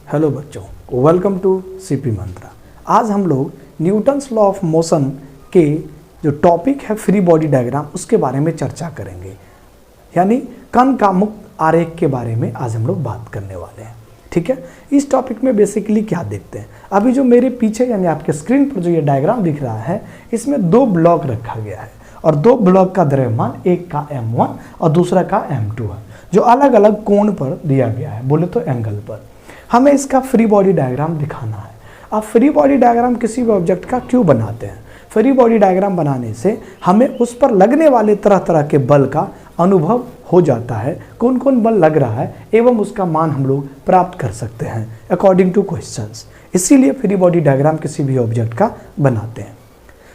Hello बच्चों, welcome to CP मंत्रा। आज हम लोग न्यूटन्स लॉ ऑफ मोशन के जो टॉपिक है फ्री बॉडी डायग्राम उसके बारे में चर्चा करेंगे, यानी कण का मुक्त आरेख के बारे में आज हम लोग बात करने वाले हैं। ठीक है, इस टॉपिक में बेसिकली क्या देखते हैं, अभी जो मेरे पीछे यानी आपके स्क्रीन पर जो ये डायग्राम दिख रहा है इसमें दो ब्लॉक रखा गया है और दो ब्लॉक का द्रव्यमान, एक का m1 और दूसरा का m2 है, जो अलग अलग कोण पर दिया गया है, बोले तो एंगल पर। हमें इसका फ्री बॉडी डायग्राम दिखाना है। अब फ्री बॉडी डायग्राम किसी भी ऑब्जेक्ट का क्यों बनाते हैं? फ्री बॉडी डायग्राम बनाने से हमें उस पर लगने वाले तरह तरह के बल का अनुभव हो जाता है, कौन कौन बल लग रहा है एवं उसका मान हम लोग प्राप्त कर सकते हैं अकॉर्डिंग टू क्वेश्चंस। इसीलिए फ्री बॉडी डायग्राम किसी भी ऑब्जेक्ट का बनाते हैं।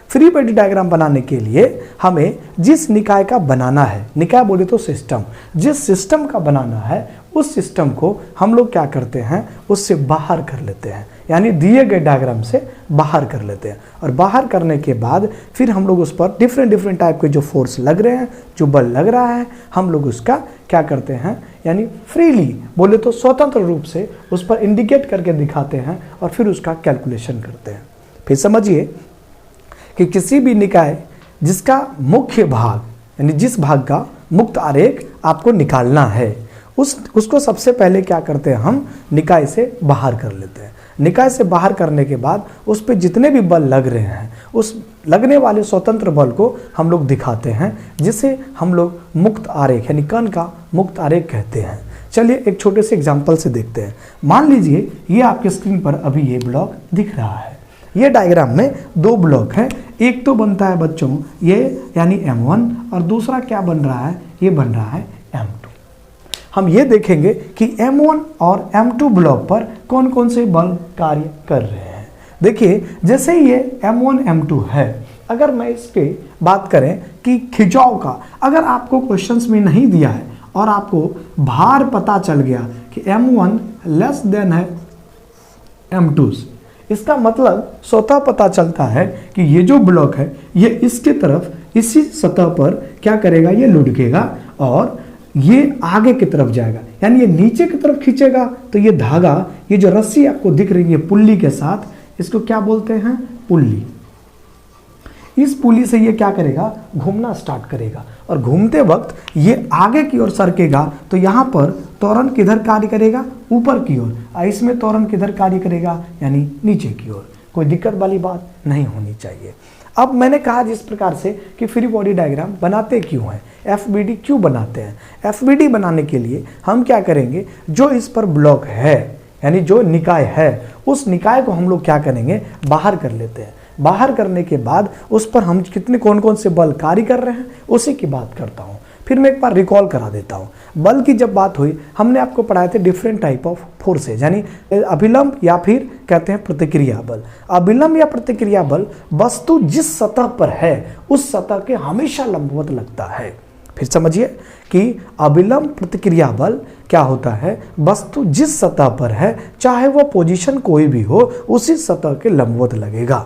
फ्री बॉडी डायग्राम बनाने के लिए हमें जिस निकाय का बनाना है, निकाय बोले तो सिस्टम, जिस सिस्टम का बनाना है उस सिस्टम को हम लोग क्या करते हैं, उससे बाहर कर लेते हैं, यानी दिए गए डायग्राम से बाहर कर लेते हैं। और बाहर करने के बाद फिर हम लोग उस पर डिफरेंट टाइप के जो फोर्स लग रहे हैं, जो बल लग रहा है, हम लोग उसका क्या करते हैं, यानी फ्रीली बोले तो स्वतंत्र रूप से उस पर इंडिकेट करके दिखाते हैं और फिर उसका कैलकुलेशन करते हैं। फिर समझिए कि किसी भी निकाय जिसका मुख्य भाग यानी जिस भाग का मुक्त आरेख आपको निकालना है उसको सबसे पहले क्या करते हैं, हम निकाय से बाहर कर लेते हैं। निकाय से बाहर करने के बाद उस पर जितने भी बल लग रहे हैं उस लगने वाले स्वतंत्र बल को हम लोग दिखाते हैं, जिसे हम लोग मुक्त आरेख यानी कण का मुक्त आरेख कहते हैं। चलिए एक छोटे से एग्जाम्पल से देखते हैं। मान लीजिए ये आपके स्क्रीन पर अभी ये ब्लॉक दिख रहा है। ये डायग्राम में दो ब्लॉक है, एक तो बनता है बच्चों ये यानी m1 और दूसरा क्या बन रहा है, ये बन रहा है m2। हम ये देखेंगे कि m1 और m2 ब्लॉक पर कौन कौन से बल कार्य कर रहे हैं। देखिए जैसे ये m1 m2 है, अगर मैं इस पे बात करें कि खिंचाव का, अगर आपको क्वेश्चंस में नहीं दिया है और आपको भार पता चल गया कि m1 लेस देन है m2, इसका मतलब स्वतः पता चलता है कि ये जो ब्लॉक है ये इसके तरफ इसी सतह पर क्या करेगा, ये लुढ़केगा और ये आगे की तरफ जाएगा, यानी ये नीचे की तरफ खींचेगा। तो ये धागा, ये जो रस्सी आपको दिख रही है पुल्ली के साथ, इसको क्या बोलते हैं, पुल्ली। इस पुल्ली से ये क्या करेगा, घूमना स्टार्ट करेगा और घूमते वक्त ये आगे की ओर सरकेगा। तो यहाँ पर त्वरण किधर कार्य करेगा, ऊपर की ओर, और इसमें त्वरण किधर कार्य करेगा, यानी नीचे की ओर। कोई दिक्कत वाली बात नहीं होनी चाहिए। अब मैंने कहा जिस प्रकार से कि फ्री बॉडी डायग्राम बनाते क्यों हैं, एफबीडी क्यों बनाते हैं। एफबीडी बनाने के लिए हम क्या करेंगे, जो इस पर ब्लॉक है यानी जो निकाय है उस निकाय को हम लोग क्या करेंगे, बाहर कर लेते हैं। बाहर करने के बाद उस पर हम कितने कौन कौन से बल कार्य कर रहे हैं उसी की बात करता हूँ। फिर मैं एक बार रिकॉल करा देता हूँ। बल की जब बात हुई, हमने आपको पढ़ाए थे डिफरेंट टाइप ऑफ फोर्सेज, यानी अभिलंब या फिर कहते हैं प्रतिक्रिया बल। अभिलंब या प्रतिक्रिया बल वस्तु जिस सतह पर है उस सतह के हमेशा लंबवत लगता है। फिर समझिए कि अभिलंब प्रतिक्रिया बल क्या होता है, वस्तु जिस सतह पर है चाहे वो पोजीशन कोई भी हो उसी सतह के लंबवत लगेगा।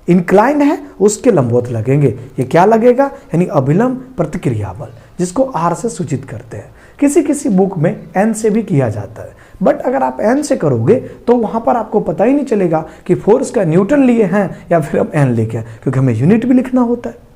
इंक्लाइंड है उसके लंबवत लगेंगे। ये क्या लगेगा, यानी अभिलंब प्रतिक्रिया बल, जिसको आर से सूचित करते हैं। किसी किसी बुक में एन से भी किया जाता है, बट अगर आप एन से करोगे तो वहां पर आपको पता ही नहीं चलेगा कि फोर्स का न्यूटन लिए हैं या फिर हम एन लेके हैं, क्योंकि हमें यूनिट भी लिखना होता है।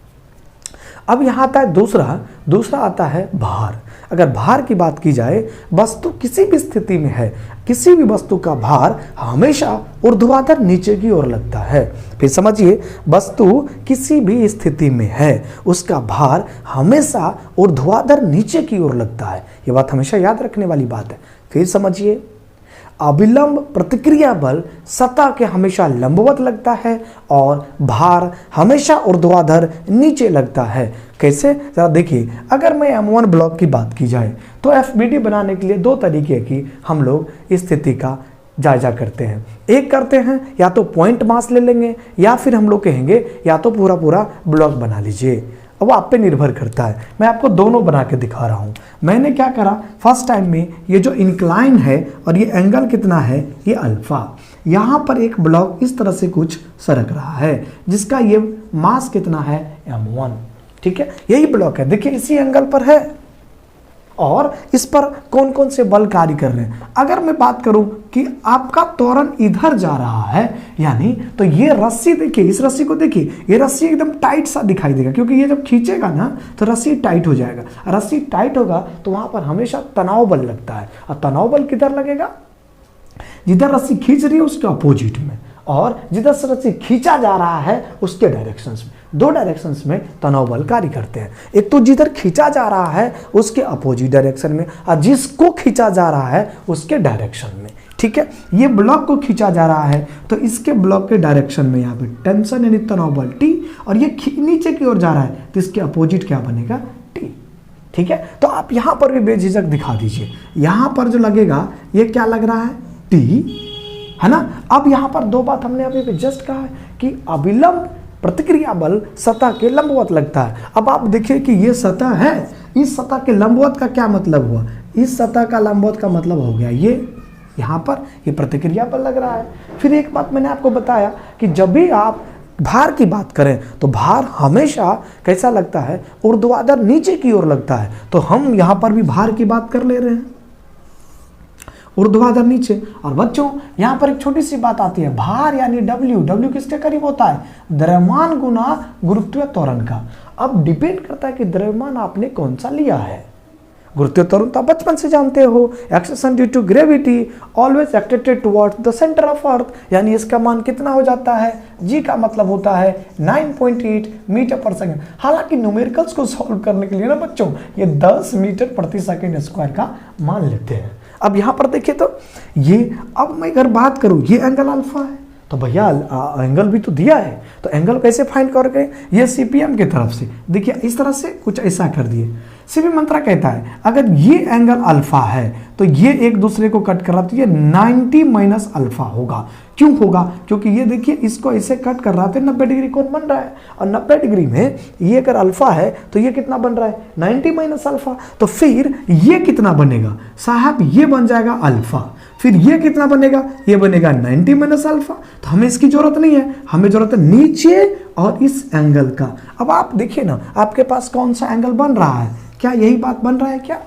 अब यहाँ आता है दूसरा आता है भार। अगर भार की बात की जाए, वस्तु किसी भी स्थिति में है, किसी भी वस्तु का भार हमेशा ऊर्ध्वाधर नीचे की ओर लगता है। फिर समझिए, वस्तु किसी भी स्थिति में है उसका भार हमेशा ऊर्ध्वाधर नीचे की ओर लगता है। ये बात हमेशा याद रखने वाली बात है। फिर समझिए, अभिलंब प्रतिक्रिया बल सतह के हमेशा लंबवत लगता है और भार हमेशा ऊर्ध्वाधर नीचे लगता है। कैसे, जरा देखिए। अगर मैं m1 ब्लॉक की बात की जाए तो एफबीडी बनाने के लिए दो तरीके की हम लोग स्थिति का जायजा करते हैं। एक करते हैं या तो पॉइंट मास ले लेंगे या फिर हम लोग कहेंगे या तो पूरा ब्लॉक बना लीजिए। अब आप पे निर्भर करता है। मैं आपको दोनों बना के दिखा रहा हूँ। मैंने क्या करा, फर्स्ट टाइम में ये जो इंक्लाइन है और ये एंगल कितना है, ये अल्फा। यहाँ पर एक ब्लॉक इस तरह से कुछ सरक रहा है जिसका ये मास कितना है, m1। ठीक है, यही ब्लॉक है, देखिए इसी एंगल पर है। और इस पर कौन कौन से बल कार्य कर रहे हैं। अगर मैं बात करूं कि आपका त्वरण इधर जा रहा है, यानी तो ये रस्सी देखिए, इस रस्सी को देखिए, ये रस्सी एकदम टाइट सा दिखाई देगा, क्योंकि ये जब खींचेगा ना तो रस्सी टाइट हो जाएगा। रस्सी टाइट होगा तो वहां पर हमेशा तनाव बल लगता है, और तनाव बल किधर लगेगा, जिधर रस्सी खींच रही है उसके अपोजिट में, और जिधर से रस्सी खींचा जा रहा है उसके डायरेक्शंस में। दो डायरेक्शंस में तनाव बल कार्य करते हैं, एक तो जिधर खींचा जा रहा है उसके अपोजिट डायरेक्शन में, और जिसको खींचा जा रहा है उसके डायरेक्शन में। ठीक है, ये ब्लॉक को खींचा जा रहा है तो इसके ब्लॉक के डायरेक्शन में यहाँ पे टेंशन यानी तनाव बल T, और ये नीचे की ओर जा रहा है तो इसके अपोजिट क्या बनेगा, T। ठीक है, तो आप यहाँ पर भी बेझिझक दिखा दीजिए, यहाँ पर जो लगेगा ये क्या लग रहा है, T, है ना। अब यहाँ पर दो बात हमने अभी जस्ट कहा है कि अविलंब प्रतिक्रिया बल सतह के लंबवत लगता है। अब आप देखिए कि ये सतह है, इस सतह के लंबवत का क्या मतलब हुआ, इस सतह का लंबवत का मतलब हो गया ये यहाँ पर ये प्रतिक्रिया बल लग रहा है। फिर एक बात मैंने आपको बताया कि जब भी आप भार की बात करें तो भार हमेशा कैसा लगता है, ऊर्ध्वाधर नीचे की ओर लगता है, तो हम यहाँ पर भी भार की बात कर ले रहे हैं, ऊर्ध्वाधर नीचे। और बच्चों यहाँ पर एक छोटी सी बात आती है, भार यानी W किसके करीब होता है, द्रव्यमान गुना गुरुत्वीय त्वरण का। अब डिपेंड करता है कि द्रव्यमान आपने कौन सा लिया है। गुरुत्वीय त्वरण तो आप बचपन से जानते हो, acceleration due to gravity always acted towards the centre of earth, यानी इसका मान कितना हो जाता है, जी का मतलब होता है 9.8 मीटर पर सेकंड। हालांकि न्यूमेरिकल्स को सॉल्व करने के लिए ना बच्चों ये 10 मीटर प्रति सेकंड स्क्वायर का मान लेते हैं। अब यहाँ पर देखिए तो ये, अब मैं अगर बात करूँ ये एंगल अल्फा है, तो भैया एंगल भी तो दिया है, तो एंगल कैसे फाइंड करोगे, ये CPM की तरफ से देखिए इस तरह से कुछ ऐसा कर दिए। सीपी मंत्रा कहता है अगर ये एंगल अल्फा है तो ये एक दूसरे को कट कर रहा है तो ये 90 माइनस अल्फा होगा। क्यों होगा, क्योंकि ये देखिए इसको ऐसे कट कर रहा है तो 90 डिग्री कोण बन रहा है, और 90 डिग्री में ये अगर अल्फा है तो ये कितना बन रहा है, 90 माइनस अल्फा। तो फिर ये कितना बनेगा साहब, ये बन जाएगा अल्फा। फिर ये कितना बनेगा, ये बनेगा 90 माइनस अल्फा। तो हमें इसकी जरूरत नहीं है, हमें जरूरत है नीचे और इस एंगल का। अब आप देखिए ना आपके पास कौन सा एंगल बन रहा है, क्या यही बात बन रहा है, क्या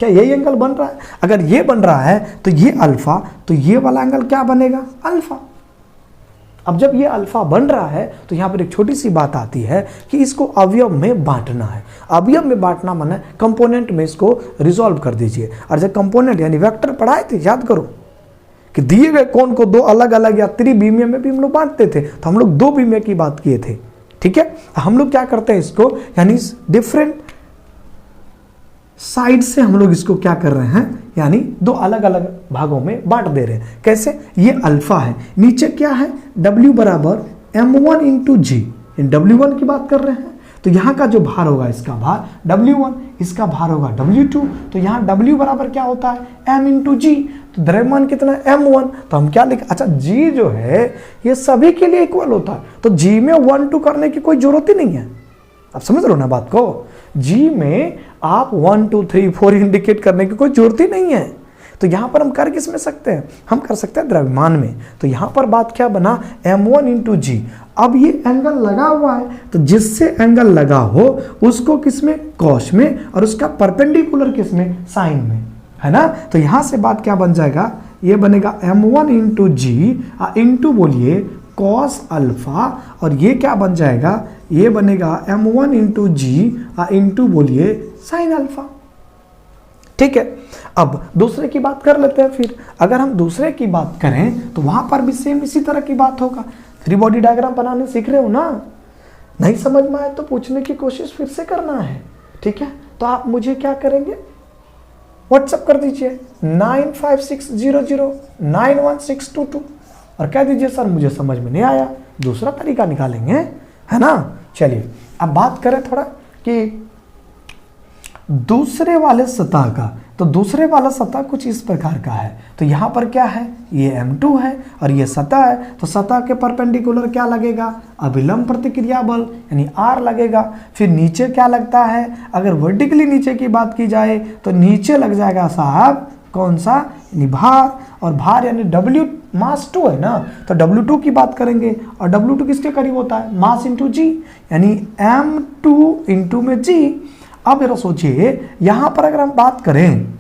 यही एंगल बन रहा है। अगर ये बन रहा है तो ये अल्फा, तो ये वाला एंगल क्या बनेगा, अल्फा। अब जब ये अल्फा बन रहा है तो यहां पर एक छोटी सी बात आती है कि इसको अवयव में बांटना है। अवयव में बांटना माने कंपोनेंट में इसको रिजॉल्व कर दीजिए। और जब कंपोनेंट यानी वेक्टर पढ़ाए थे, याद करो कि दिए गए कोण को दो अलग अलग या त्रिविमीय में भी हम लोग बांटते थे, तो हम लोग दो विमीय की बात किए थे। ठीक है, हम लोग क्या करते हैं इसको, यानी डिफरेंट साइड से हम लोग इसको क्या कर रहे हैं, यानी दो अलग अलग भागों में बांट दे रहे हैं। कैसे, ये अल्फा है, नीचे क्या है W बराबर m1 इंटू जी, W1 की बात कर रहे हैं। तो यहाँ का जो भार होगा इसका भार W1, इसका भार होगा W2। तो यहाँ W बराबर क्या होता है m इंटू जी, तो द्रव्यमान कितना है m1। तो हम क्या लिखें, अच्छा G जो है ये सभी के लिए इक्वल होता है, तो G में 1 2 करने की कोई जरूरत ही नहीं है। आप समझ रहे हो ना बात को, G में आप 1 2 3 4 इंडिकेट करने की कोई जरूरत ही नहीं है। तो यहां पर हम कर किस में सकते हैं, हम कर सकते हैं द्रव्यमान में। तो यहां पर बात क्या बना, m1 इंटू जी। अब ये एंगल लगा हुआ है, तो जिससे एंगल लगा हो उसको किसमें, कॉस में, और उसका परपेंडिकुलर किसमें, साइन में, है ना। तो यहां से बात क्या बन जाएगा, ये बनेगा m1 इंटू जी इंटू बोलिए कॉस अल्फा, और ये क्या बन जाएगा, ये बनेगा m1 इंटू जी इंटू बोलिए साइन अल्फा। ठीक है, अब दूसरे की बात कर लेते हैं। फिर अगर हम दूसरे की बात करें तो वहां पर भी सेम इसी तरह की बात होगा। फ्री बॉडी डायग्राम बनाने सीख रहे हो ना, नहीं समझ में आए तो पूछने की कोशिश फिर से करना है। ठीक है, तो आप मुझे क्या करेंगे, व्हाट्सएप कर दीजिए 9560091622 और कह दीजिए सर मुझे समझ में नहीं आया, दूसरा तरीका निकालेंगे, है ना। चलिए अब बात करें थोड़ा कि दूसरे वाले सतह का। तो दूसरे वाला सतह कुछ इस प्रकार का है। तो यहाँ पर क्या है, ये m2 है और ये सतह है। तो सतह के परपेंडिकुलर क्या लगेगा, अभिलंब प्रतिक्रिया बल यानी R लगेगा। फिर नीचे क्या लगता है, अगर वर्टिकली नीचे की बात की जाए तो नीचे लग जाएगा साहब कौन सा, यानी भार। और भार यानी W मास 2 है ना, तो W2 की बात करेंगे। और W2 किसके करीब होता है, मास इंटू जी, यानी M2 इंटू में G। अब जरा सोचिए, यहां पर अगर हम बात करें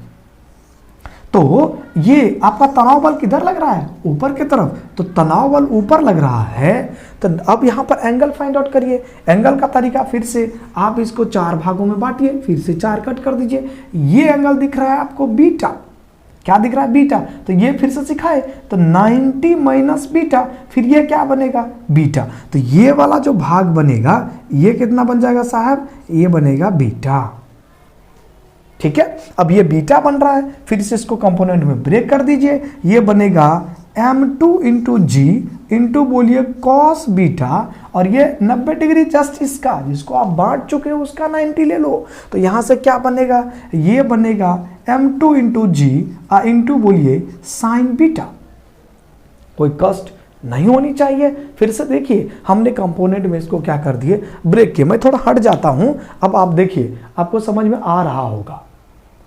तो ये आपका तनाव बल किधर लग रहा है, ऊपर की तरफ, तो तनाव बल ऊपर लग रहा है। तो अब यहां पर एंगल फाइंड आउट करिए। एंगल का तरीका फिर से आप इसको 4 भागों में बांटिए, फिर से 4 कट कर दीजिए। ये एंगल दिख रहा है आपको बीटा, क्या दिख रहा है, बीटा। तो ये फिर से सिखाए तो 90 माइनस बीटा, फिर ये क्या बनेगा, बीटा। तो ये वाला जो भाग बनेगा ये कितना बन जाएगा साहब, ये बनेगा बीटा। ठीक है, अब ये बीटा बन रहा है, फिर से इसको कंपोनेंट में ब्रेक कर दीजिए। ये बनेगा m2 इंटू जी इंटू बोलिए कॉस बीटा, और ये 90 डिग्री जस्ट इसका, जिसको आप बांट चुके हो उसका 90 ले लो। तो यहां से क्या बनेगा, ये बनेगा m2 इंटू जी इंटू बोलिए साइन बीटा। कोई कष्ट नहीं होनी चाहिए। फिर से देखिए, हमने कंपोनेंट में इसको क्या कर दिए, ब्रेक किए। मैं थोड़ा हट जाता हूं, अब आप देखिए, आपको समझ में आ रहा होगा,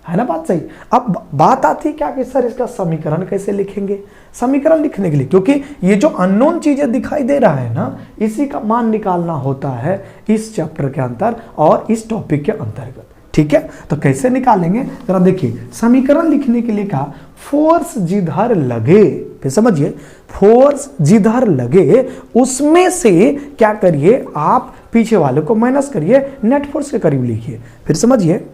है ना बात सही। अब बात आती है क्या कि सर इसका समीकरण कैसे लिखेंगे। समीकरण लिखने के लिए, क्योंकि ये जो अननोन चीजें दिखाई दे रहा है ना, इसी का मान निकालना होता है इस चैप्टर के अंतर और इस टॉपिक के अंतर्गत। ठीक है, तो कैसे निकालेंगे जरा देखिए। समीकरण लिखने के लिए कहा फोर्स जिधर लगे, फिर समझिए, फोर्स जिधर लगे उसमें से क्या करिए, आप पीछे वाले को माइनस करिए, नेट फोर्स के करीब लिखिए। फिर समझिए,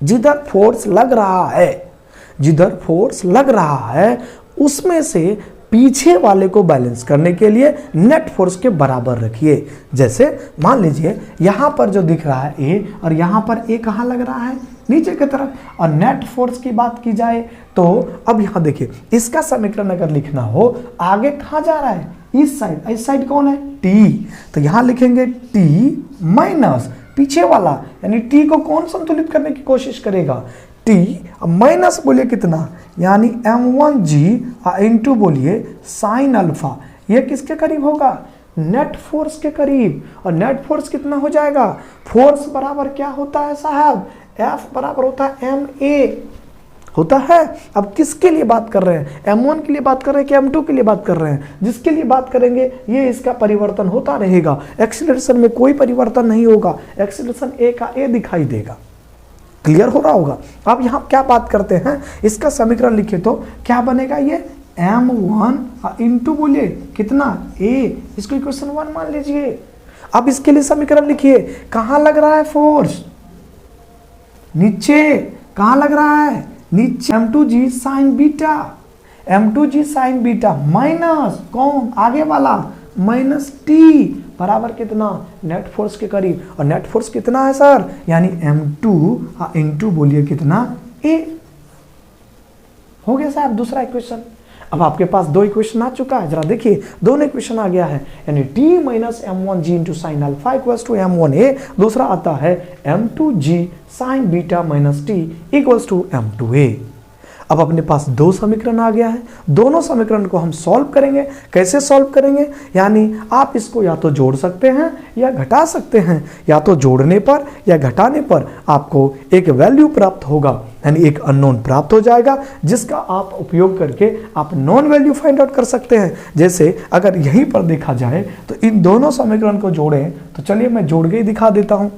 जिधर फोर्स लग रहा है, जिधर फोर्स लग रहा है उसमें से पीछे वाले को बैलेंस करने के लिए नेट फोर्स के बराबर रखिए। जैसे मान लीजिए यहां पर जो दिख रहा है ए, और यहां पर ए कहां लग रहा है, नीचे की तरफ। और नेट फोर्स की बात की जाए तो अब यहां देखिए, इसका समीकरण अगर लिखना हो, आगे कहां जा रहा है, इस साइड। इस साइड कौन है, टी। तो यहां लिखेंगे टी माइनस पीछे वाला, यानी टी को कौन संतुलित करने की कोशिश करेगा, टी माइनस बोलिए कितना, यानी m1g इंटू बोलिए साइन अल्फा। ये किसके करीब होगा, नेट फोर्स के करीब। और नेट फोर्स कितना हो जाएगा, फोर्स बराबर क्या होता है साहब, F बराबर होता है ma होता है। अब किसके लिए बात कर रहे हैं, m1 के लिए बात कर रहे हैं कि m2 के लिए बात कर रहे हैं, जिसके लिए बात करेंगे ये इसका परिवर्तन होता रहेगा। एक्सीलरेशन में कोई परिवर्तन नहीं होगा, एक्सीलरेशन ए का ए दिखाई देगा। क्लियर हो रहा होगा। अब यहां क्या बात करते हैं, इसका समीकरण लिखे तो क्या बनेगा, ये m1 इंटू बोलिए कितना a, इसको इक्वेशन 1 मान लीजिए। अब इसके लिए समीकरण लिखिए, कहां लग रहा है फोर्स, नीचे। कहां लग रहा है, नीचे। m2g sine beta, m2g sine beta minus कौन, आगे वाला, माइनस टी बराबर कितना, नेट फोर्स के करीब। और नेट फोर्स कितना है सर, यानी m2 इंटू बोलिए कितना a। हो गया साहब दूसरा इक्वेशन। अब आपके पास 2 इक्वेशन आ चुका है, जरा देखिए दोनों इक्वेशन आ गया है, यानी t minus m1g into sine alpha equals to m1a। दूसरा आता है m2g sine beta minus t equals to m2a। अब अपने पास 2 समीकरण आ गया है, दोनों समीकरण को हम सॉल्व करेंगे। कैसे सॉल्व करेंगे, यानी आप इसको या तो जोड़ सकते हैं या घटा सकते हैं। या तो जोड़ने पर या घटाने पर आपको एक वैल्यू प्राप्त होगा, यानी एक अननोन प्राप्त हो जाएगा, जिसका आप उपयोग करके आप नॉन वैल्यू फाइंड आउट कर सकते हैं। जैसे अगर यहीं पर देखा जाए तो इन दोनों समीकरण को जोड़ें, तो चलिए मैं जोड़ के ही दिखा देता हूं।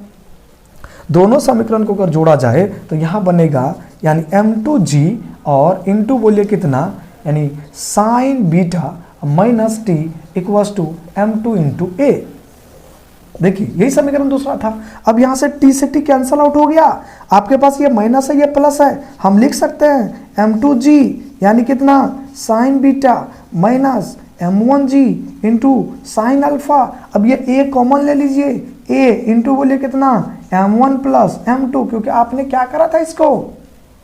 दोनों समीकरण को अगर जोड़ा जाए तो यहां बनेगा, यानी m2g और इंटू बोलिए कितना, यानी sine beta minus T equals to m2 into a. देखिए यही समीकरण दूसरा था। अब यहां से t से t कैंसल आउट हो गया, आपके पास ये माइनस है, ये प्लस है। हम लिख सकते हैं m2g यानी कितना, sign beta minus m1g into sine alpha. अब ये a कॉमन ले लीजिए, a इंटू बोलिए कितना, m1 प्लस m2, क्योंकि आपने क्या करा था, इसको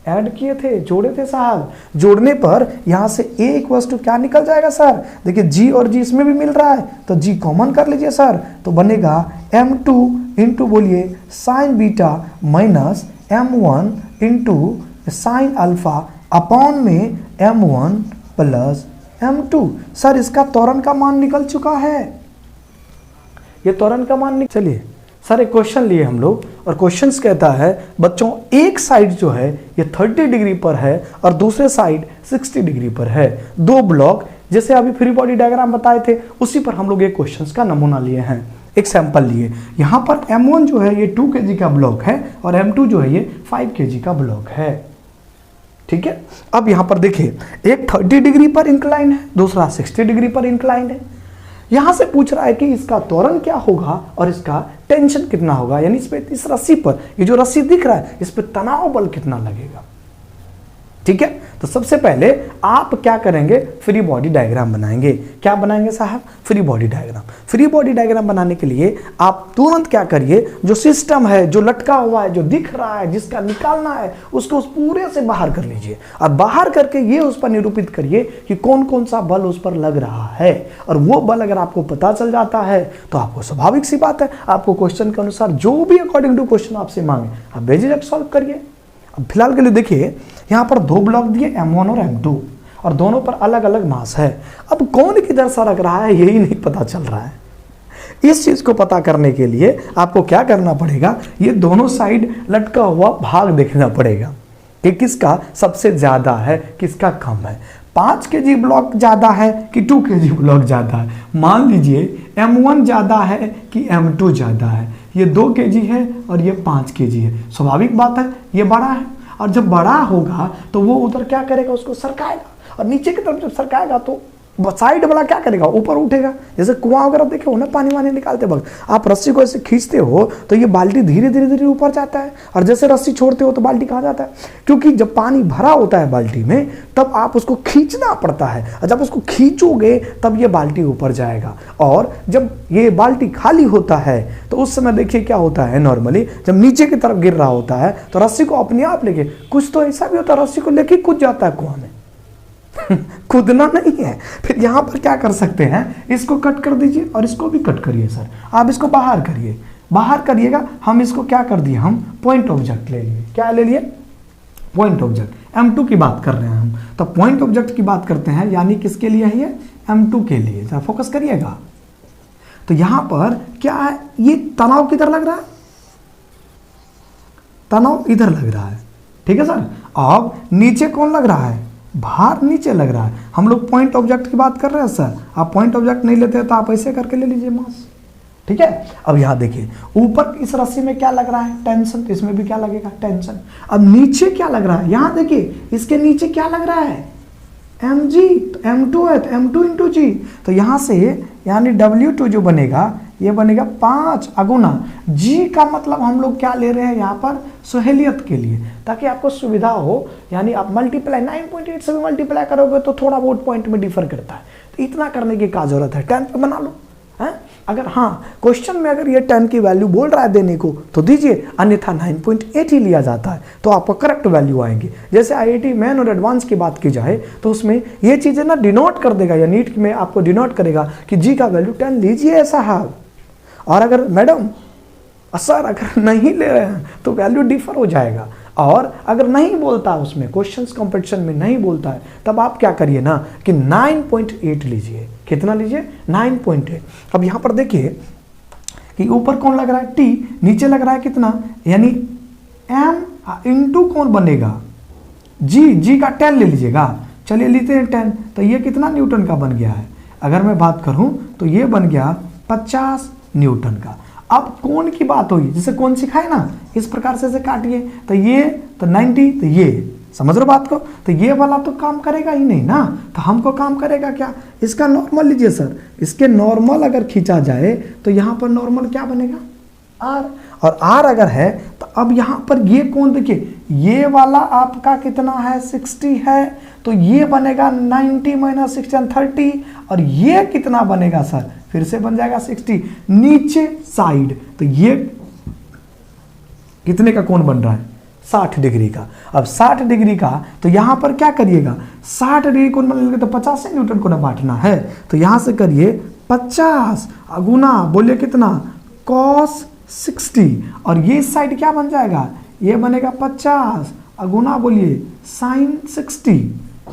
ऐड किए थे, जोड़े थे साहब। जोड़ने पर यहां से a इक्वल्स टू क्या निकल जाएगा सर, देखिए g और g इसमें भी मिल रहा है, तो g कॉमन कर लीजिए सर, तो बनेगा m2 इंटू बोलिए sign beta minus m1 into sine alpha upon में m1 प्लस m2। सर इसका त्वरण का मान निकल चुका है, ये त्वरण का मान चलिए सर एक क्वेश्चन लिए हम लोग, और क्वेश्चंस कहता है बच्चों एक साइड जो है ये 30 डिग्री पर है और दूसरे साइड 60 डिग्री पर है। 2 ब्लॉक, जैसे अभी फ्री बॉडी डायग्राम बताए थे उसी पर हम लोग ये क्वेश्चंस का नमूना लिए हैं। एक सैंपल लिए। यहाँ पर M1 जो है ये 2 kg का ब्लॉक है और M2 जो है ये 5 kg का ब्लॉक है। ठीक है, अब यहाँ पर देखिए, एक 30 डिग्री पर इंक्लाइन है, दूसरा 60 डिग्री पर इंक्लाइन है। यहाँ से पूछ रहा है कि इसका त्वरण क्या होगा और इसका टेंशन कितना होगा, यानी इस पे, इस रस्सी पर, ये जो रस्सी दिख रहा है इस पर तनाव बल कितना लगेगा। ठीक है, तो सबसे पहले आप क्या करेंगे, फ्री बॉडी डायग्राम बनाएंगे। क्या बनाएंगे साहब, free body diagram. Free body diagram बनाने के लिए आप तुरंत क्या करिए, जो सिस्टम है, जो लटका हुआ है, जो दिख रहा है, जिसका निकालना है, उसको उस पूरे से बाहर कर लीजिए और बाहर करके ये उस पर निरूपित करिए कि कौन कौन सा बल उस पर लग रहा है। और वो बल अगर आपको पता चल जाता है तो आपको स्वाभाविक सी बात है, आपको क्वेश्चन के अनुसार जो भी अकॉर्डिंग टू क्वेश्चन आपसे मांगे आप बेझिझक सॉल्व करिए। अब फिलहाल के लिए देखिए, यहाँ पर 2 ब्लॉक दिए M1 और M2 और दोनों पर अलग अलग मास है। अब कौन किधर सा रख रहा है यही नहीं पता चल रहा है। इस चीज को पता करने के लिए आपको क्या करना पड़ेगा, ये दोनों साइड लटका हुआ भाग देखना पड़ेगा कि किसका सबसे ज्यादा है, किसका कम है। 5 kg ब्लॉक ज्यादा है कि 2 kg ब्लॉक ज्यादा है। मान लीजिए M1 ज्यादा है कि M2 ज्यादा है। ये 2 kg है और ये 5 kg है। स्वाभाविक बात है, ये बड़ा है और जब बड़ा होगा तो वो उधर क्या करेगा, उसको सरकाएगा और नीचे की तरफ जब सरकाएगा तो साइड वाला क्या करेगा, ऊपर उठेगा। जैसे कुआं वगैरह देखे हो ना, पानी वानी निकालते वक्त आप रस्सी को ऐसे खींचते हो तो ये बाल्टी धीरे धीरे धीरे ऊपर जाता है और जैसे रस्सी छोड़ते हो तो बाल्टी कहाँ जाता है, क्योंकि जब पानी भरा होता है बाल्टी में तब आप उसको खींचना पड़ता है और जब उसको खींचोगे तब ये बाल्टी ऊपर जाएगा। और जब ये बाल्टी खाली होता है तो उस समय देखिए क्या होता है, नॉर्मली जब नीचे की तरफ गिर रहा होता है तो रस्सी को अपने आप लेके, कुछ तो ऐसा भी होता है रस्सी को लेके कूद जाता है कुआं में कूदना नहीं है। फिर यहाँ पर क्या कर सकते हैं, इसको कट कर दीजिए और इसको भी कट करिए। सर आप इसको बाहर करिए, बाहर करिएगा। हम इसको क्या कर दिए, हम पॉइंट ऑब्जेक्ट ले लिए। क्या ले लिए, पॉइंट ऑब्जेक्ट। M2 की बात कर रहे हैं हम, तो पॉइंट ऑब्जेक्ट की बात करते हैं, यानी किसके लिए है ये, M2 के लिए। जरा फोकस करिएगा। तो यहां पर क्या है, ये तनाव किधर लग रहा है, तनाव इधर लग रहा है। ठीक है सर, अब नीचे कौन लग रहा है, भार नीचे लग रहा है। हम लोग पॉइंट ऑब्जेक्ट की बात कर रहे हैं सर। आप पॉइंट ऑब्जेक्ट नहीं लेते तो आप ऐसे करके ले लीजिए मास। ठीक है, अब यहां देखिए, ऊपर इस रस्सी में क्या लग रहा है, टेंशन, तो इसमें भी क्या लगेगा, टेंशन। अब नीचे क्या लग रहा है, यहां देखिए इसके नीचे क्या लग रहा है, mg, तो M2 है तो M2 इंटू जी। तो यहां से यानी W2 जो बनेगा ये बनेगा 5 अगुना g का मतलब हम लोग क्या ले रहे हैं यहाँ पर, सहेलियत के लिए, ताकि आपको सुविधा हो। यानी आप मल्टीप्लाई 9.8 से भी मल्टीप्लाई करोगे तो थोड़ा बहुत पॉइंट में डिफर करता है, तो इतना करने की क्या जरूरत है, 10 पे बना लो है। अगर हाँ क्वेश्चन में अगर ये 10 की वैल्यू बोल रहा है देने को तो दीजिए, अन्यथा 9.8 ही लिया जाता है तो आपको करेक्ट वैल्यू आएंगी। जैसे IIT मेन और एडवांस की बात की जाए तो उसमें ये चीज़ें ना डिनोट कर देगा, या नीट में आपको डिनोट करेगा कि जी का वैल्यू 10 लीजिए साहब। और अगर मैडम सर अगर नहीं ले रहे हैं तो वैल्यू डिफर हो जाएगा। और अगर नहीं बोलता उसमें, क्वेश्चंस कंपटीशन में नहीं बोलता है, तब आप क्या करिए ना कि 9.8 लीजिए। कितना लीजिए, 9.8। अब यहां पर देखिए कि ऊपर कौन लग रहा है, T, नीचे लग रहा है कितना, यानी M इंटू कौन बनेगा, G का 10 ले लीजिएगा। चलिए लेते हैं 10, तो ये कितना न्यूटन का बन गया है। अगर मैं बात करूं तो ये बन गया 50 न्यूटन का। अब कोण की बात हुई, जैसे कोण सिखाए ना, इस प्रकार से काटिए, तो ये तो 90, तो ये समझ रहे बात को, तो ये वाला तो काम करेगा ही नहीं ना, तो हमको काम करेगा क्या, इसका नॉर्मल लीजिए सर। इसके नॉर्मल अगर खींचा जाए तो यहाँ पर नॉर्मल क्या बनेगा, R, और R अगर है तो अब यहाँ पर ये कोण देखिए, ये वाला आपका कितना है, 60 है, तो ये बनेगा 90 माइनस 60 30, और ये कितना बनेगा सर, फिर से बन जाएगा 60 नीचे साइड। तो ये कितने का कोण बन रहा है, 60 डिग्री का। अब 60 डिग्री का तो यहां पर क्या करिएगा, 60 डिग्री कोण बनेगा तो 50 से न्यूटन को ना बांटना है, तो यहां से करिए 50 गुना बोलिए कितना, cos 60, और ये साइड क्या बन जाएगा, ये बनेगा 50 गुना बोलिए sin 60।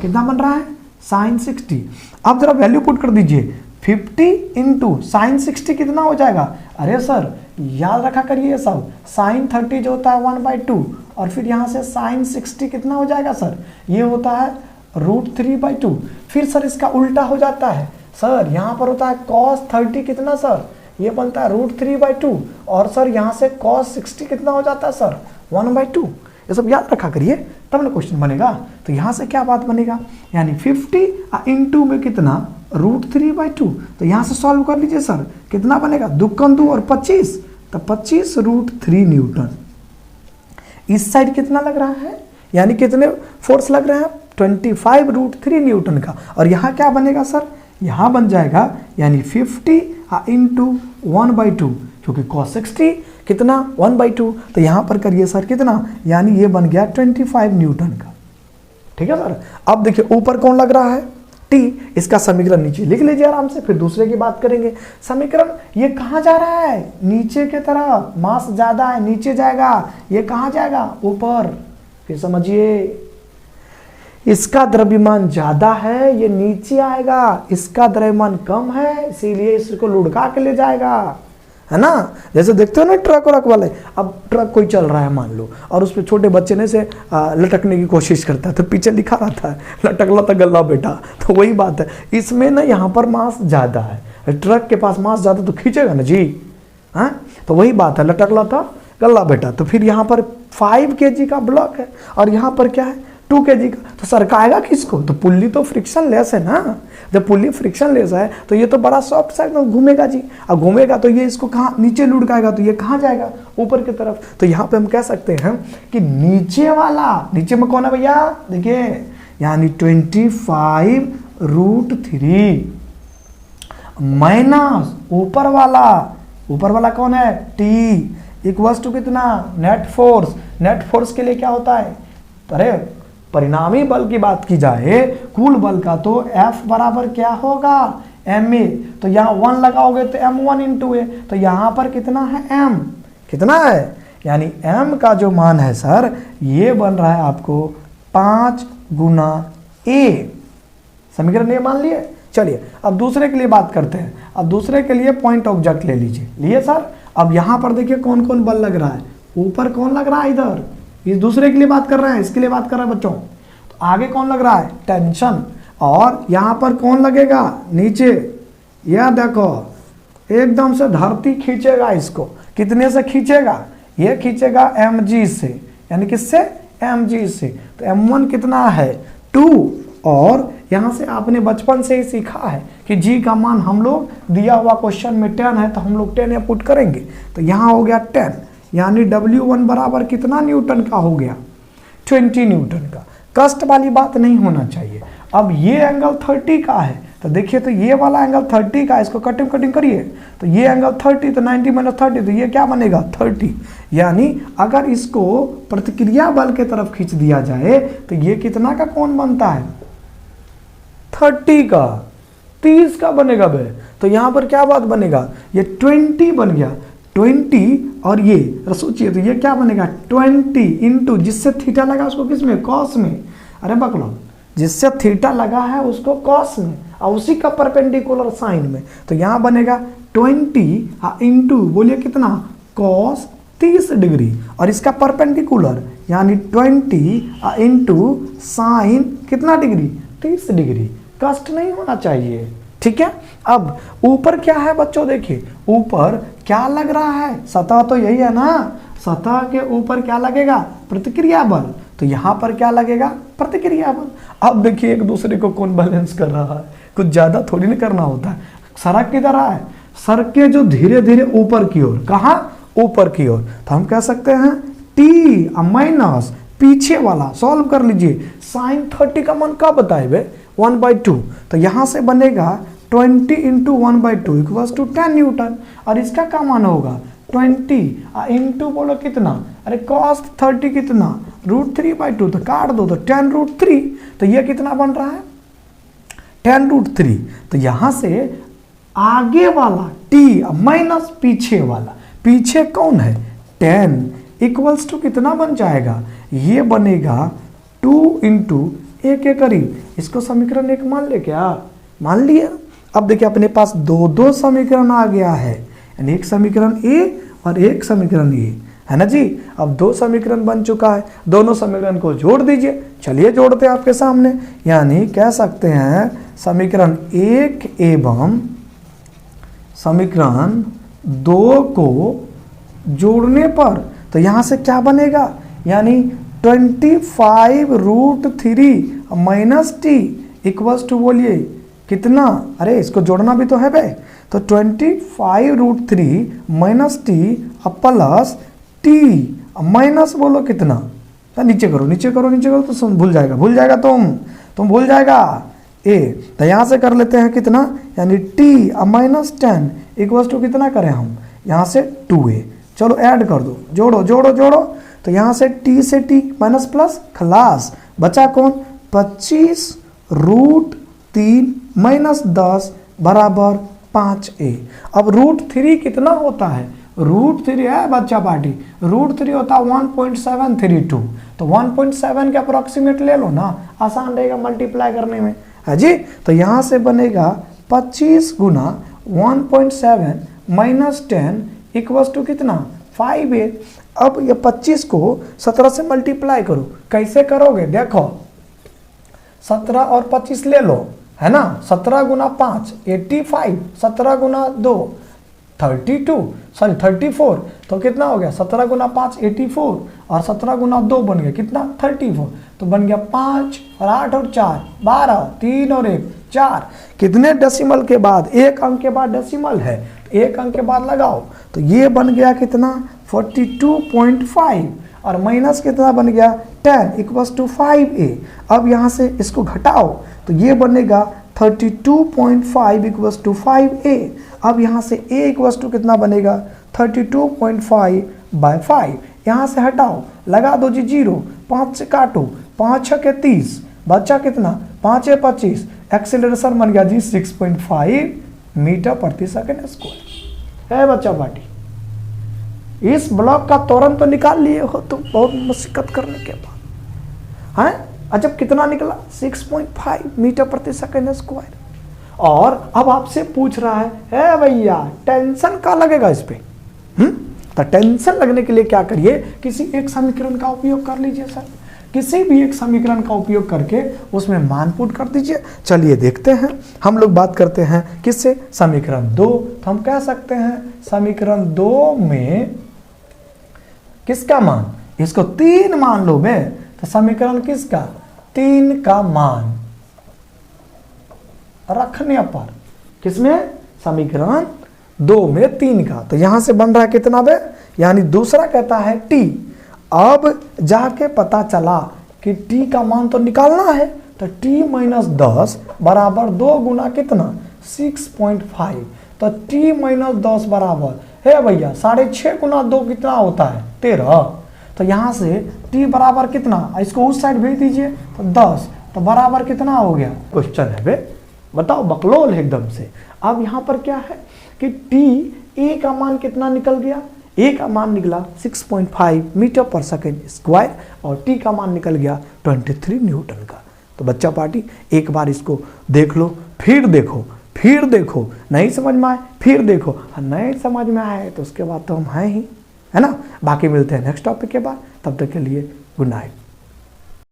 कितना बन रहा है, sin 60। अब जरा वैल्यू पुट कर दीजिए, 50 इंटू साइन 60 कितना हो जाएगा, अरे सर याद रखा करिए ये सब, साइन 30 जो होता है 1/2, और फिर यहाँ से साइन 60 कितना हो जाएगा सर, ये होता है √3/2। फिर सर इसका उल्टा हो जाता है सर, यहाँ पर होता है cos 30 कितना सर, ये बनता है √3/2 और सर यहाँ से cos 60 कितना हो जाता है सर 1/2। ये सब याद रखा करिए तब ना क्वेश्चन बनेगा। तो यहाँ से क्या बात बनेगा, यानी 50 इंटू में कितना √3/2। तो यहाँ से सॉल्व कर लीजिए सर, कितना बनेगा 2 और 25, तो 25 √3 न्यूटन। इस साइड कितना लग रहा है, यानी कितने फोर्स लग रहे हैं 25 √3 न्यूटन का। और यहाँ क्या बनेगा सर, यहाँ बन जाएगा यानी 50 इंटू 1/2, क्योंकि cos 60 कितना 1/2। तो यहाँ पर करिए सर कितना, यानी ये बन गया 25 न्यूटन का। ठीक है सर। अब देखिए ऊपर कौन लग रहा है T, इसका समीकरण नीचे लिख लीजिए आराम से, फिर दूसरे की बात करेंगे। समीकरण ये कहाँ जा रहा है, नीचे की तरफ, मास ज्यादा है नीचे जाएगा, ये कहाँ जाएगा ऊपर। फिर समझिए, इसका द्रव्यमान ज्यादा है ये नीचे आएगा, इसका द्रव्यमान कम है इसीलिए इसको लुढ़का के ले जाएगा, है ना। जैसे देखते हो ना ट्रक वरक वाले, अब ट्रक कोई चल रहा है मान लो और उस पर छोटे बच्चे ने से लटकने की कोशिश करता है, तो पीछे लिखा रहता है लटकला तो गल्ला बेटा। तो वही बात है, इसमें ना यहाँ पर मास ज़्यादा है, ट्रक के पास मास ज़्यादा तो खींचेगा ना जी, हाँ। तो वही बात है, लटकला था गल्ला बेटा। तो फिर यहाँ पर 5 kg का ब्लॉक है और यहाँ पर क्या है 2 kg का, तो सरकाएगा किसको, तो पुल्ली तो फ्रिक्शन लेस है ना। जब पुल्ली फ्रिक्शन लेस है तो ये तो बड़ा सॉफ्ट साइड में घूमेगा जी, और घूमेगा तो ये इसको कहाँ नीचे लुढ़काएगा, तो ये कहाँ जाएगा ऊपर की तरफ। तो यहाँ पे हम कह सकते हैं कि नीचे वाला, नीचे में कौन है भैया, देखिए यानी 25 √3 माइनस ऊपर वाला कौन है T इक्वल्स टू कितना नेट फोर्स। नेट फोर्स के लिए क्या होता है, अरे परिणामी बल की बात की जाए कुल बल का, तो F बराबर क्या होगा ma। तो यहाँ 1 लगाओगे तो m1 इंटू ए, तो यहाँ पर कितना है m, कितना है, यानी m का जो मान है सर ये बन रहा है आपको 5 गुना a। समीकरण ये मान लिए। चलिए अब दूसरे के लिए बात करते हैं। अब दूसरे के लिए पॉइंट ऑब्जेक्ट ले लीजिए, लिए सर। अब यहाँ पर देखिए कौन कौन बल लग रहा है, ऊपर कौन लग रहा है, इधर इस दूसरे के लिए बात कर रहे हैं, इसके लिए बात कर रहे हैं बच्चों। तो आगे कौन लग रहा है टेंशन, और यहाँ पर कौन लगेगा नीचे, यह देखो एकदम से धरती खींचेगा इसको, कितने से खींचेगा, ये खींचेगा mg से, यानी किससे mg से। तो m1 कितना है 2, और यहाँ से आपने बचपन से ही सीखा है कि g का मान हम लोग दिया हुआ क्वेश्चन में 10 है तो हम लोग 10 पुट करेंगे। तो यहाँ हो गया 10, यानी W1 बराबर कितना न्यूटन का हो गया 20 न्यूटन का। कष्ट वाली बात नहीं होना चाहिए। अब ये एंगल 30 का है, तो देखिए तो ये वाला एंगल 30 का, इसको कटिंग करिए, तो ये एंगल 30, तो 90 - 30, तो ये क्या बनेगा 30। यानी अगर इसको प्रतिक्रिया बल के तरफ खींच दिया जाए तो ये कितना का कोण बनता है 30 का, 30 का बनेगा बे। तो यहाँ पर क्या बात बनेगा, ये 20 बन गया 20, और ये सोचिए तो ये क्या बनेगा 20 इंटू जिससे थीटा लगा उसको किस में कॉस में, अरे बकलो जिससे थीटा लगा है उसको कॉस में और उसी का परपेंडिकुलर साइन में। तो यहाँ बनेगा 20 इंटू बोलिए कितना कॉस 30 डिग्री, और इसका परपेंडिकुलर यानी 20 इंटू साइन कितना डिग्री 30 डिग्री। कष्ट नहीं होना चाहिए, ठीक है। अब ऊपर क्या है बच्चों, देखिए ऊपर क्या लग रहा है, सतह तो यही है ना, सतह के ऊपर क्या लगेगा प्रतिक्रिया बल, तो यहाँ पर क्या लगेगा प्रतिक्रिया बल। अब देखिए एक दूसरे को कौन बैलेंस कर रहा है, कुछ ज्यादा थोड़ी ना करना होता है। सड़क किधर है, सड़क के जो धीरे धीरे ऊपर की ओर, कहाँ ऊपर की ओर, तो हम कह सकते हैं T माइनस पीछे वाला, सॉल्व कर लीजिए। साइन 30 का मान क्या बताए बे 1/2, तो यहाँ से बनेगा 20 इंटू 1/2 इक्वल्स टू 10 न्यूटन, और इसका क्या मान होगा 20 इंटू बोलो कितना, अरे cos 30 कितना √3/2, तो काट दो तो 10 √3, तो ये कितना बन रहा है 10 √3। तो यहाँ से आगे वाला T माइनस पीछे वाला, पीछे कौन है 10 इक्वल्स टू कितना बन जाएगा, ये बनेगा 2 इंटू ए के करीब। इसको समीकरण 1 मान ले, क्या मान लिया। अब देखिए अपने पास दो समीकरण आ गया है, यानी एक समीकरण ए और एक समीकरण ए, है ना जी। अब 2 समीकरण बन चुका है, दोनों समीकरण को जोड़ दीजिए। चलिए जोड़ते हैं आपके सामने, यानी कह सकते हैं समीकरण 1 एवं समीकरण 2 को जोड़ने पर तो यहाँ से क्या बनेगा, यानी 25√3 माइनस टी इक्वल्स टू बोलिए कितना, अरे इसको जोड़ना भी तो है बे, तो 25√3 minus T plus T minus बोलो कितना, तो नीचे करो नीचे करो नीचे करो, तो भूल जाएगा तुम भूल जाएगा ए। तो यहाँ से कर लेते हैं कितना, यानी टी माइनस 10 इक्वल्स टू कितना करें हम, यहाँ से 2a। चलो ऐड कर दो, जोड़ो जोड़ो जोड़ो, तो यहाँ से टी माइनस प्लस खलास, बचा कौन 25√3 माइनस 10 बराबर 5a। अब √3 कितना होता है, √3 है बच्चा पार्टी, √3 होता है 1.732, तो 1.7 के अप्रोक्सीमेट ले लो ना, आसान रहेगा मल्टीप्लाई करने में, है जी। तो यहाँ से बनेगा 25 गुना 1.7 माइनस 10 इक्वल्स टू कितना 5a। अब ये 25 को 17 से मल्टीप्लाई करो, कैसे करोगे देखो, 17 और 25 ले लो, है ना, 17 गुना 5 85, 17 गुना 2 34, तो कितना हो गया 17 गुना 5 84 और 17 गुना 2 बन गया कितना 34, तो बन गया 5 और 8 और 4 12, 3 और 1 4, कितने डेसिमल के बाद, एक अंक के बाद डेसिमल है, एक अंक के बाद लगाओ, तो ये बन गया कितना 42.5 और माइनस कितना बन गया 10 इक्वल्स टू 5a। अब यहाँ से इसको घटाओ तो ये बनेगा 32.5 इक्वल्स टू 5a। अब यहाँ से a इक्वल्स टू कितना बनेगा 32.5 बाय 5, यहाँ से हटाओ लगा दो जी 0, 5 से काटो, 5 6 के 30, बच्चा कितना 5 है 25, एक्सेलरेशन बन गया जी 6.5 मीटर प्रति सेकंड स्क्वायर। है बच्चा पार्टी, इस ब्लॉक का त्वरण तो निकाल लिए हो तुम बहुत मशक्कत करने के बाद, हैं अजब कितना निकला 6.5 मीटर प्रति सेकंड स्क्वायर। और अब आपसे पूछ रहा है भैया टेंशन का लगेगा इस पे, तो टेंशन लगने के लिए क्या करिए, किसी एक समीकरण का उपयोग कर लीजिए सर, किसी भी एक समीकरण का उपयोग करके उसमें मान पुट कर दीजिए। चलिए देखते हैं, हम लोग बात करते हैं किससे, समीकरण 2। तो हम कह सकते हैं समीकरण 2 में किसका मान, इसको 3 मान लो बे, तो समीकरण किसका 3 का मान रखने पर, किसमें समीकरण 2 में 3 का, तो यहां से बन रहा है कितना बे, यानी दूसरा कहता है t। अब जाके पता चला कि t का मान तो निकालना है, तो t माइनस 10 बराबर 2 गुना कितना 6.5, तो t माइनस 10 बराबर है भैया 6.5 गुना 2 कितना होता है 13, तो यहाँ से t बराबर कितना, इसको उस साइड भेज दीजिए तो 10, तो बराबर कितना हो गया, क्वेश्चन है बे बताओ, बकलोल है एकदम से। अब यहाँ पर क्या है कि t a का मान कितना निकल गया, a का मान निकला 6.5 मीटर पर सेकेंड स्क्वायर और t का मान निकल गया 23 न्यूटन का। तो बच्चा पार्टी एक बार इसको देख लो, फिर देखो, नहीं समझ में आए फिर देखो, नहीं समझ में आए तो उसके बाद तो हम हैं ही, है ना। बाकी मिलते हैं नेक्स्ट टॉपिक के बाद, तब तक के लिए गुड नाइट।